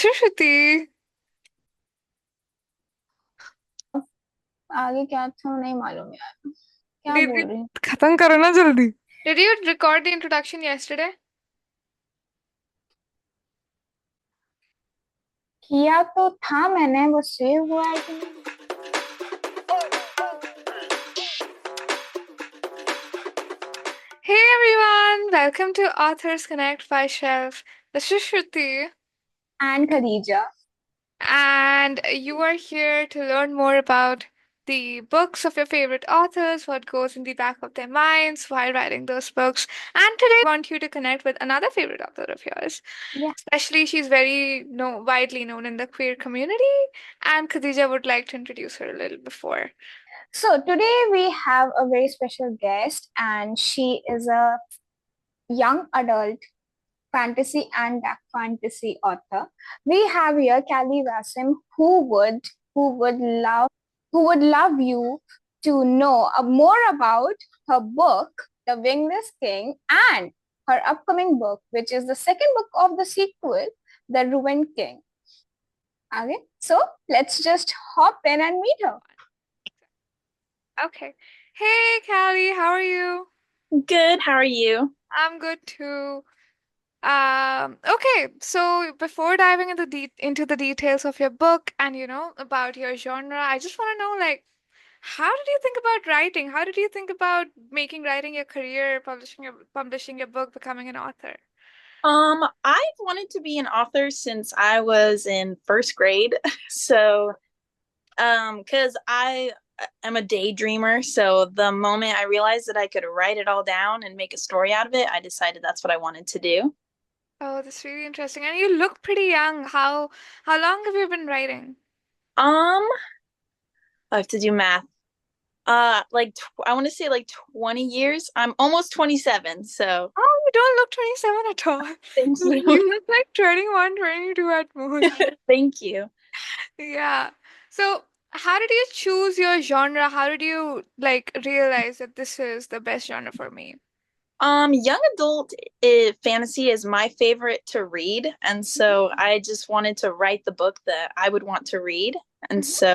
Shruti, आगे क्या था नहीं मालूम यार। क्या दीदी बोल रही हूँ। खत्म करो ना जल्दी। Did you record the introduction yesterday? किया तो था मैंने, वो सेव हुआ है कि नहीं। Hey everyone, welcome to Authors Connect by Shelf. This is Shruti, and Khadija. and you are here to learn more about the books of your favorite authors, what goes in the back of their minds while writing those books. And today, want you to connect with another favorite author of yours. Yeah. Especially, she's very widely known in the queer community, and Khadija would like to introduce her a little before. So today we have a very special guest, and she is a young adult fantasy and dark fantasy author. We have here Kallie Wassem, who would love who would love you to know more about her book, The Wingless King, and her upcoming book, which is the second book of the sequel, The Ruined King. Okay, so let's just hop in and meet her. Okay. Hey, Callie, how are you? Good. How are you? I'm good too. Okay, so before diving into the details of your book and about your genre, I just want to know how did you think about writing? How did you think about making writing your career, publishing your book, becoming an author? I've wanted to be an author since I was in first grade. So, because I am a daydreamer, so the moment I realized that I could write it all down and make a story out of it, I decided that's what I wanted to do. Oh, that's really interesting. And you look pretty young. How long have you been writing? Um, I have to do math. I want to say like 20 years. I'm almost 27, so Oh, you don't look 27 at all. thank you. You look like 21, 22 at most. Thank you. Yeah. So, how did you choose your genre? How did you realize that this is the best genre for me? Young adult fantasy is my favorite to read, and Mhm, so I just wanted to write the book that I would want to read, and mhm. so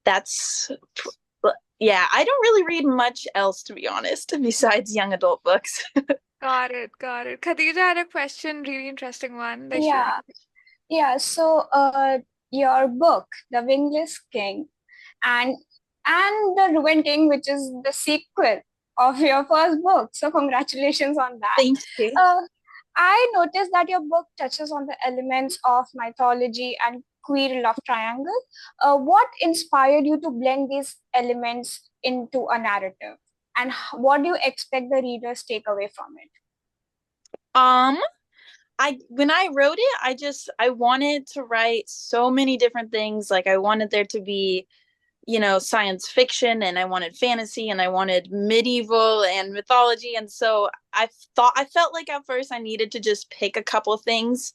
that's yeah. I don't really read much else, to be honest, besides young adult books. Got it, got it. Khadija had a question, really interesting one that she Yeah, wanted. yeah. So, your book, The Wingless King, and the Ruined King, which is the sequel of your first book. So congratulations on that. Thank you. Uh, I noticed that your book touches on the elements of mythology and queer love triangle. What inspired you to blend these elements into a narrative? And what do you expect the readers take away from it? Um, I when I wrote it, I wanted to write so many different things. Like I wanted there to be science fiction, and I wanted fantasy, and I wanted medieval and mythology. And so I felt like at first I needed to just pick a couple of things.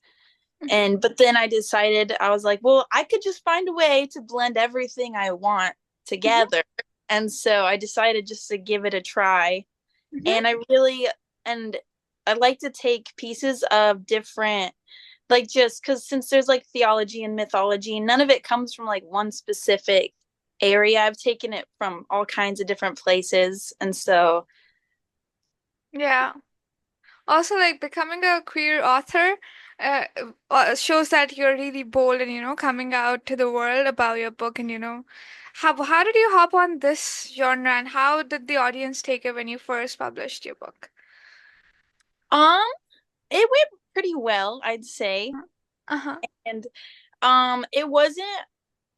Mhm, But then I decided, I was like, well, I could just find a way to blend everything I want mhm, together. And so I decided just to give it a try. mhm. And and I like to take pieces of different, like, just because since there's like theology and mythology, none of it comes from like one specific area. I've taken it from all kinds of different places. And so, Yeah. Also, like becoming a queer author uh, shows that you're really bold and, coming out to the world about your book and, how did you hop on this genre and how did the audience take it when you first published your book? um, it went pretty well, I'd say. Uh-huh. And it wasn't,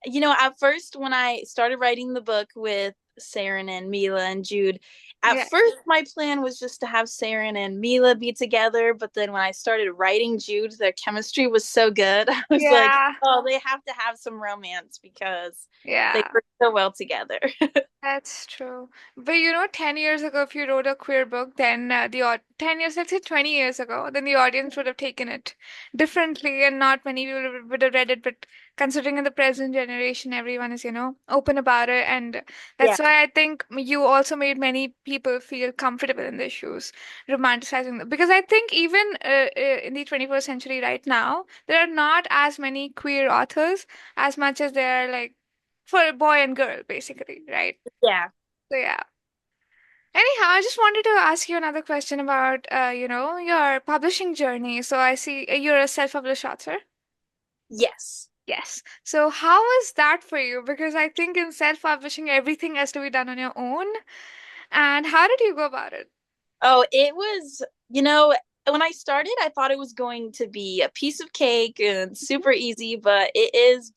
at first when I started writing the book with Saren and Mila and Jude, at Yeah. first my plan was just to have Saren and Mila be together. But then when I started writing Jude, their chemistry was so good. I was like, Yeah. oh, they have to have some romance because they Yeah. work so well together. That's true. But 10 years ago, if you wrote a queer book, then 10 years, let's say 20 years ago, then the audience would have taken it differently and not many people would have read it. But considering in the present generation, everyone is, open about it. And Yeah. that's why I think you also made many people feel comfortable in their shoes, romanticizing them. Because I think even in the 21st century right now, there are not as many queer authors as much as there are like for boy and girl, basically, right? Yeah. So yeah. Anyhow, I just wanted to ask you another question about, your publishing journey. So I see you're a self-published author. Yes. Yes. So how was that for you? Because I think in self-publishing, everything has to be done on your own. And how did you go about it? Oh, it was, you know, when I started, I thought it was going to be a piece of cake and super easy, but it is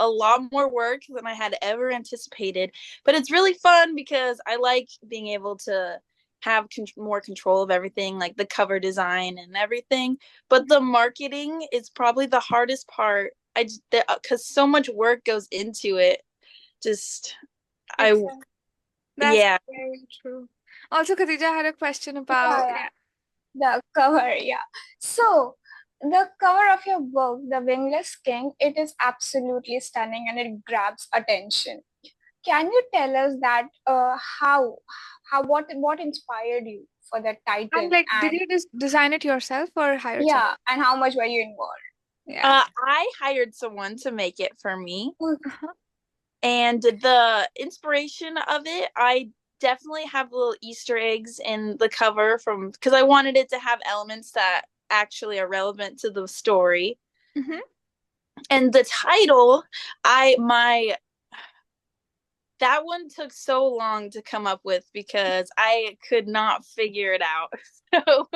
a lot more work than I had ever anticipated. But it's really fun because I like being able to have more control of everything, like the cover design and everything. But the marketing is probably the hardest part. Because so much work goes into it. Just, I, Exactly. That's yeah. very true. Also, Khadija had a question Yeah, about, yeah. yeah. The cover, yeah. So the cover of your book, The Wingless King, it is absolutely stunning and it grabs attention. Can you tell us that how what inspired you for that And title, like, did and you just design it yourself or hired someone? yeah, and how much were you involved? Yeah. I hired someone to make it for me. Okay. Uh-huh. And the inspiration of it, I definitely have little Easter eggs in the cover from because I wanted it to have elements that actually are relevant to the story. Mm-hmm. And the title, I my that one took so long to come up with because I could not figure it out. So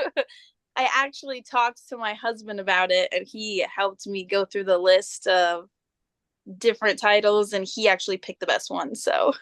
I actually talked to my husband about it and he helped me go through the list of different titles and he actually picked the best one. So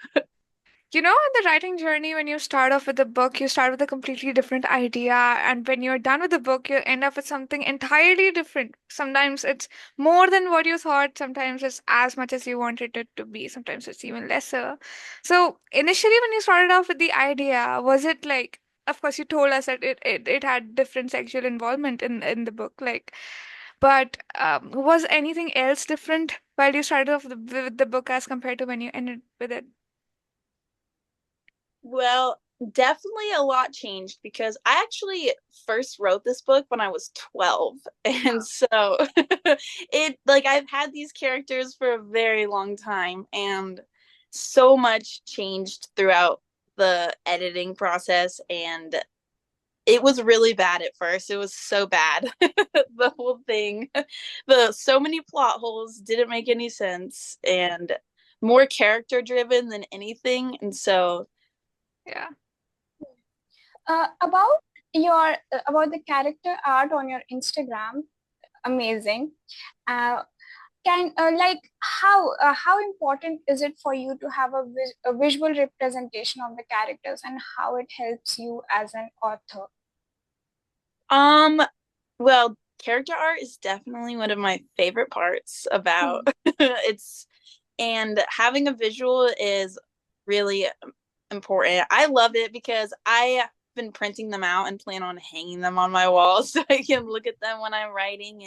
You know, in the writing journey, when you start off with a book, you start with a completely different idea. And when you're done with the book, you end up with something entirely different. Sometimes it's more than what you thought. Sometimes it's as much as you wanted it to be. Sometimes it's even lesser. So, initially, when you started off with the idea, was it like, of course, you told us that it had different sexual involvement in the book, like, but was anything else different while you started off with the book as compared to when you ended with it? well, definitely a lot changed because I actually first wrote this book when I was 12. And so it like I've had these characters for a very long time and so much changed throughout the editing process and it was really bad at first. It was so bad. The whole thing. The so many plot holes didn't make any sense and more character driven than anything. And so Yeah. About your about the character art on your Instagram, amazing. Uh, can like how important is it for you to have a visual representation of the characters, and how it helps you as an author? Um, well, character art is definitely one of my favorite parts about it's and having a visual is really important. I love it because I have been printing them out and plan on hanging them on my wall so I can look at them when I'm writing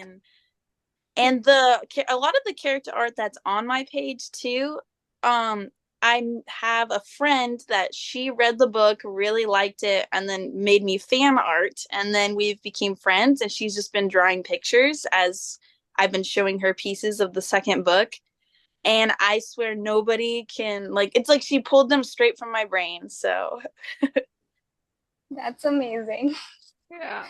and the a lot of the character art that's on my page too. um I have a friend that she read the book, really liked it, and then made me fan art, and then we've became friends and she's just been drawing pictures as I've been showing her pieces of the second book, and I swear nobody can like it's like she pulled them straight from my brain. So That's amazing. Yeah.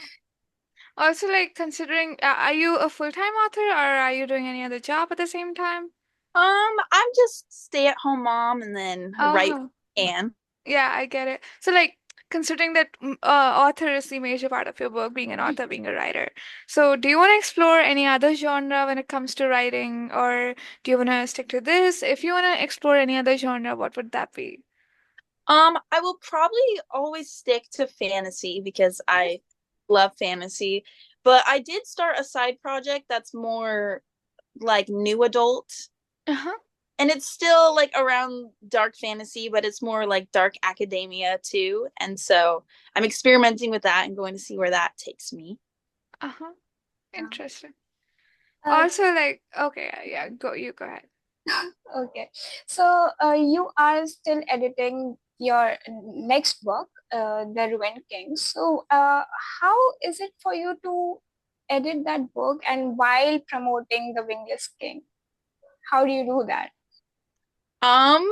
Also, like considering, are you a full-time author or are you doing any other job at the same time? I'm just stay at home mom and then write Oh, and yeah, I get it. So, like, considering that author is the major part of your work, being an author, being a writer. So, do you want to explore any other genre when it comes to writing, or do you want to stick to this? If you want to explore any other genre, what would that be? I will probably always stick to fantasy because I love fantasy. But I did start a side project that's more like new adult. Uh-huh. And it's still like around dark fantasy, but it's more like dark academia too. And so I'm experimenting with that and going to see where that takes me. Uh-huh. Yeah. Interesting. Uh, Also, like, okay, you go ahead. okay, so you are still editing your next book, The Ruined King. So, how is it for you to edit that book and while promoting The Wingless King? How do you do that? Um,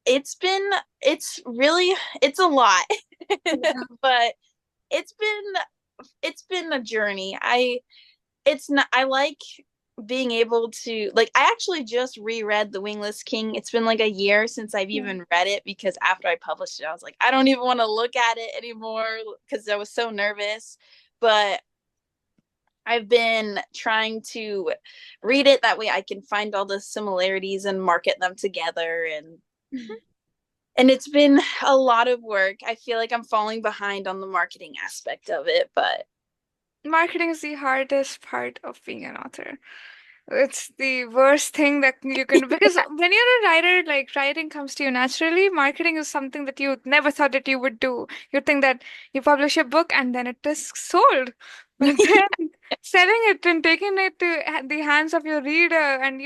it's been it's really it's a lot. Yeah. But it's been it's been a journey. It's not I like being able to like I actually just reread The Wingless King. It's been like a year since I've Yeah. even read it because after I published it, I was like, I don't even want to look at it anymore because I was so nervous. But I've been trying to read it that way I can find all the similarities and market them together and it's been a lot of work. I feel like I'm falling behind on the marketing aspect of it, but Marketing is the hardest part of being an author. It's the worst thing that you can do because when you're a writer, like writing comes to you naturally. Marketing is something that you never thought that you would do. You think that you publish a book and then it is sold, but then selling it and taking it to the hands of your reader, and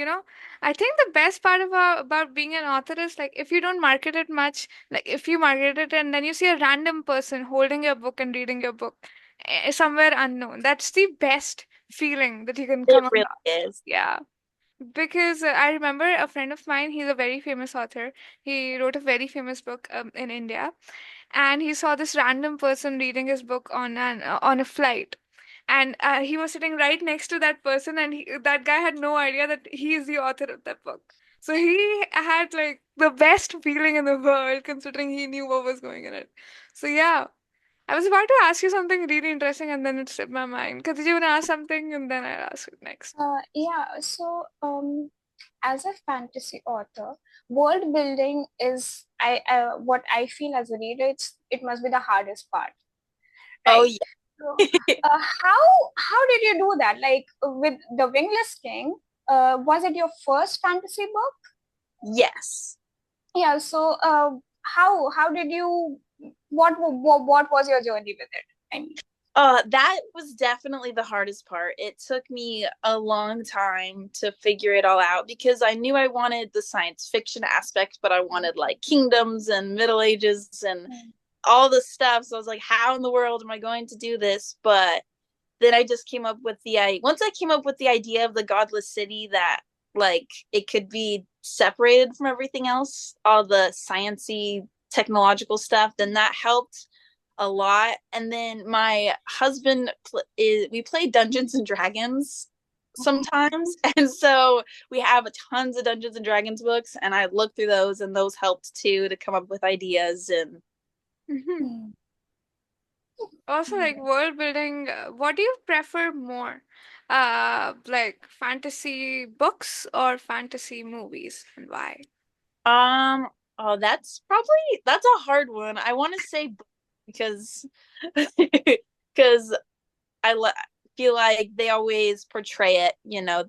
I think the best part about being an author is like if you don't market it much, like if you market it and then you see a random person holding your book and reading your book somewhere unknown, that's the best feeling that you can it come really across. is. Yeah, because I remember a friend of mine, he's a very famous author. He wrote a very famous book in India, and he saw this random person reading his book on a flight. And he was sitting right next to that person, and that guy had no idea that he is the author of that book. So he had like the best feeling in the world, considering he knew what was going in it. So yeah, I was about to ask you something really interesting, and then it slipped my mind. Because you want to ask something, and then I'll ask it next. Yeah, so as a fantasy author, world building is what I feel as a reader, it must be the hardest part, Oh right? yeah. So, how did you do that? Like with The Wingless King, was it your first fantasy book? Yes. Yeah. So, how did you? What was your journey with it? I mean, That was definitely the hardest part. It took me a long time to figure it all out because I knew I wanted the science fiction aspect, but I wanted like kingdoms and Middle Ages and mm, all the stuff. So I was like, how in the world am I going to do this? But then I just came up with once I came up with the idea of the godless city that like it could be separated from everything else, all the sciency technological stuff, then that helped a lot. And then my husband we play Dungeons and Dragons sometimes, and so we have tons of Dungeons and Dragons books, and I looked through those, and those helped too to come up with ideas and Hmm. mm, Also, like mm. world building, what do you prefer more? Like fantasy books or fantasy movies, and why? Um, oh, that's a hard one. I want to say because because I feel like they always portray it,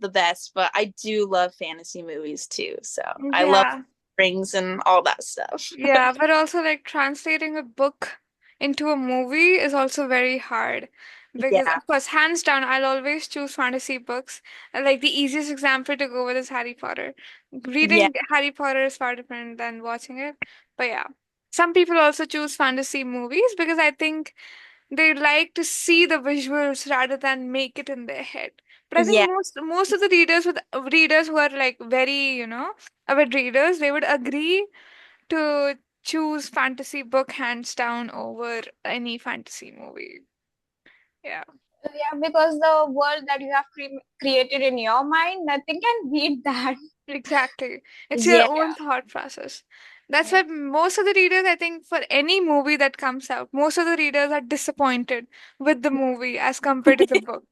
the best, but I do love fantasy movies too. So I love Yeah. rings and all that stuff. Yeah, but also like translating a book into a movie is also very hard because, Yeah. of course, hands down, I'll always choose fantasy books. Like the easiest example to go with is Harry Potter. Yeah. Reading Harry Potter is far different than watching it. But yeah, some people also choose fantasy movies because I think they like to see the visuals rather than make it in their head. But I think Yeah. most of the readers who are like very, avid readers, they would agree to choose fantasy book hands down over any fantasy movie. Yeah, Yeah, because the world that you have created in your mind, nothing can beat that. exactly. It's your Yeah. own thought process. That's why most of the readers, I think, for any movie that comes out, most of the readers are disappointed with the movie as compared to the book.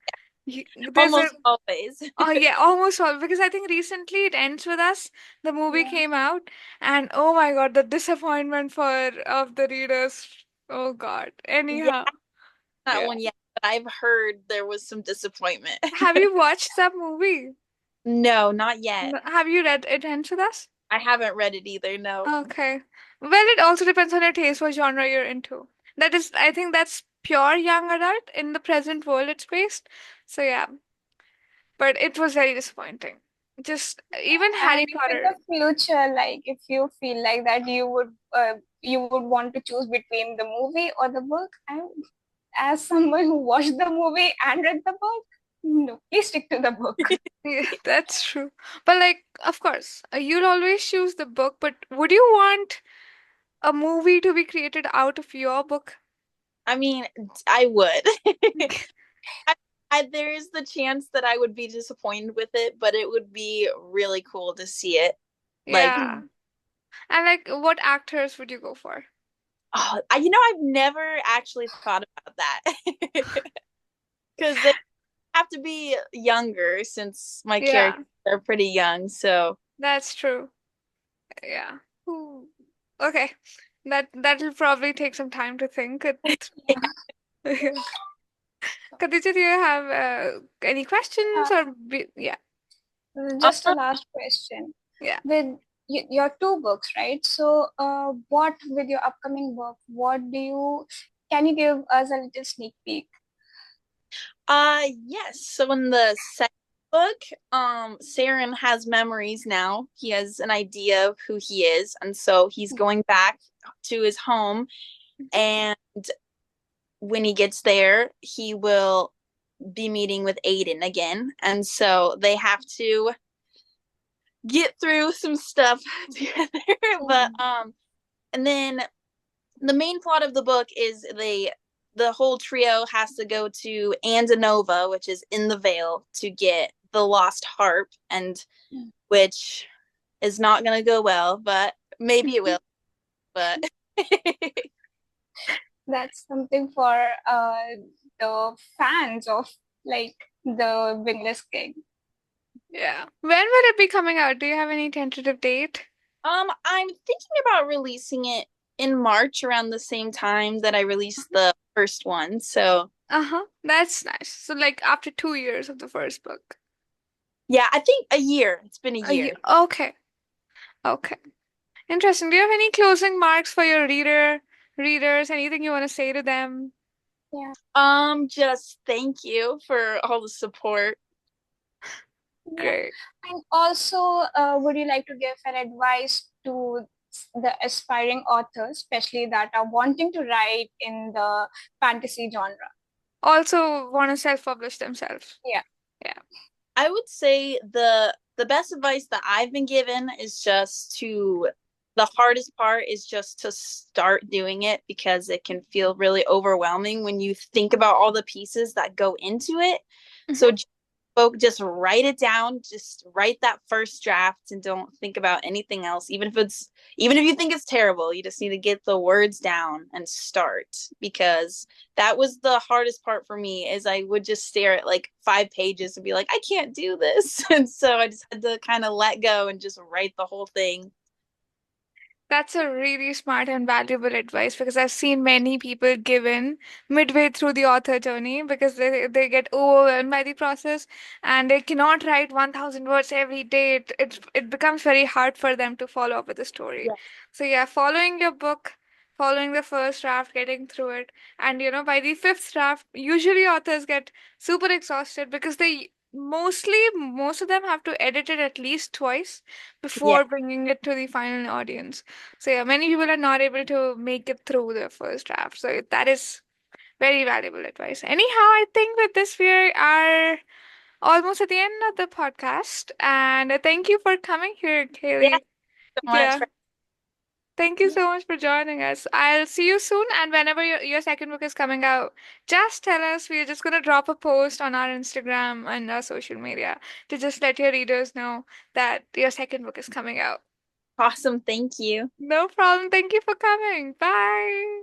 There's a Almost always. Oh yeah, almost all because I think recently it ends with us. The movie Yeah. came out, and oh my God, the disappointment for of the readers. Oh God. Yeah, Anyhow, that yeah. one yet, but I've heard there was some disappointment. Have you watched that movie? No, not yet. Have you read It Ends with Us? I haven't read it either. No. Okay. Well, it also depends on your taste, what genre you're into. That is, I think that's pure young adult in the present world it's based. So yeah, but it was very disappointing. Just even And Harry in the Potter. future, like if you feel like that, you would you would want to choose between the movie or the book. And as someone who watched the movie and read the book, no, please stick to the book. Yeah, that's true. But like, of course, you'll always choose the book, but would you want a movie to be created out of your book? I mean, I would. I, there is the chance that I would be disappointed with it, but it would be really cool to see it. Like, Yeah. And like, what actors would you go for? oh, I've never actually thought about that because they have to be younger since my Yeah, characters are pretty young. So, that's true. Yeah. Ooh. Okay. That'll probably take some time to think. Yeah. Khadija, do you have any questions or yeah. Just a um, last question. Yeah. With your two books, right? So, what with your upcoming book? What do you? Can you give us a little sneak peek? yes. So in the second book, Saren has memories now. He has an idea of who he is, and so he's going back to his home. And when he gets there, he will be meeting with Aiden again, and so they have to get through some stuff together. But Mm. and then the main plot of the book is the whole trio has to go to Andanova, which is in the Vale, to get the lost harp, and which is not going to go well, but maybe it will. But That's something for the fans of like the Wingless King. Yeah. When will it be coming out? Do you have any tentative date? I'm thinking about releasing it in March around the same time that I released the first one. So Uh-huh. That's nice. So like after 2 years of the first book. yeah, I think a year. It's been a A year. year. Okay. Okay. Interesting. Do you have any closing marks for your readers? Anything you want to say to them? Yeah. Just thank you for all the support. Yeah. Great. And also, would you like to give an advice to the aspiring authors, especially that are wanting to write in the fantasy genre? Also want to self-publish themselves. Yeah. Yeah. I would say the best advice that I've been given is just to the hardest part is just to start doing it because it can feel really overwhelming when you think about all the pieces that go into it. So Mhm. just write it down, just write that first draft and don't think about anything else. Even if you think it's terrible, you just need to get the words down and start, because that was the hardest part for me is I would just stare at like 5 pages and be like, I can't do this. And so I just had to kind of let go and just write the whole thing. That's a really smart and valuable advice because I've seen many people give in midway through the author journey because they get overwhelmed by the process and they cannot write 1,000 words every day. It becomes very hard for them to follow up with the story. Yeah. So yeah, following your book, following the first draft, getting through it, and by the fifth draft, usually authors get super exhausted because most of them have to edit it at least twice Yeah. before bringing it to the final audience. So yeah, many people are not able to make it through the first draft. So that is very valuable advice. Anyhow, I think with this we are almost at the end of the podcast. And thank you for coming here, Yeah. Kaylee. So much Yeah. for Thank you so much for joining us. I'll see you soon. And whenever your second book is coming out, just tell us. We're just going to drop a post on our Instagram and our social media to just let your readers know that your second book is coming out. awesome. Thank you. No problem. Thank you for coming. Bye.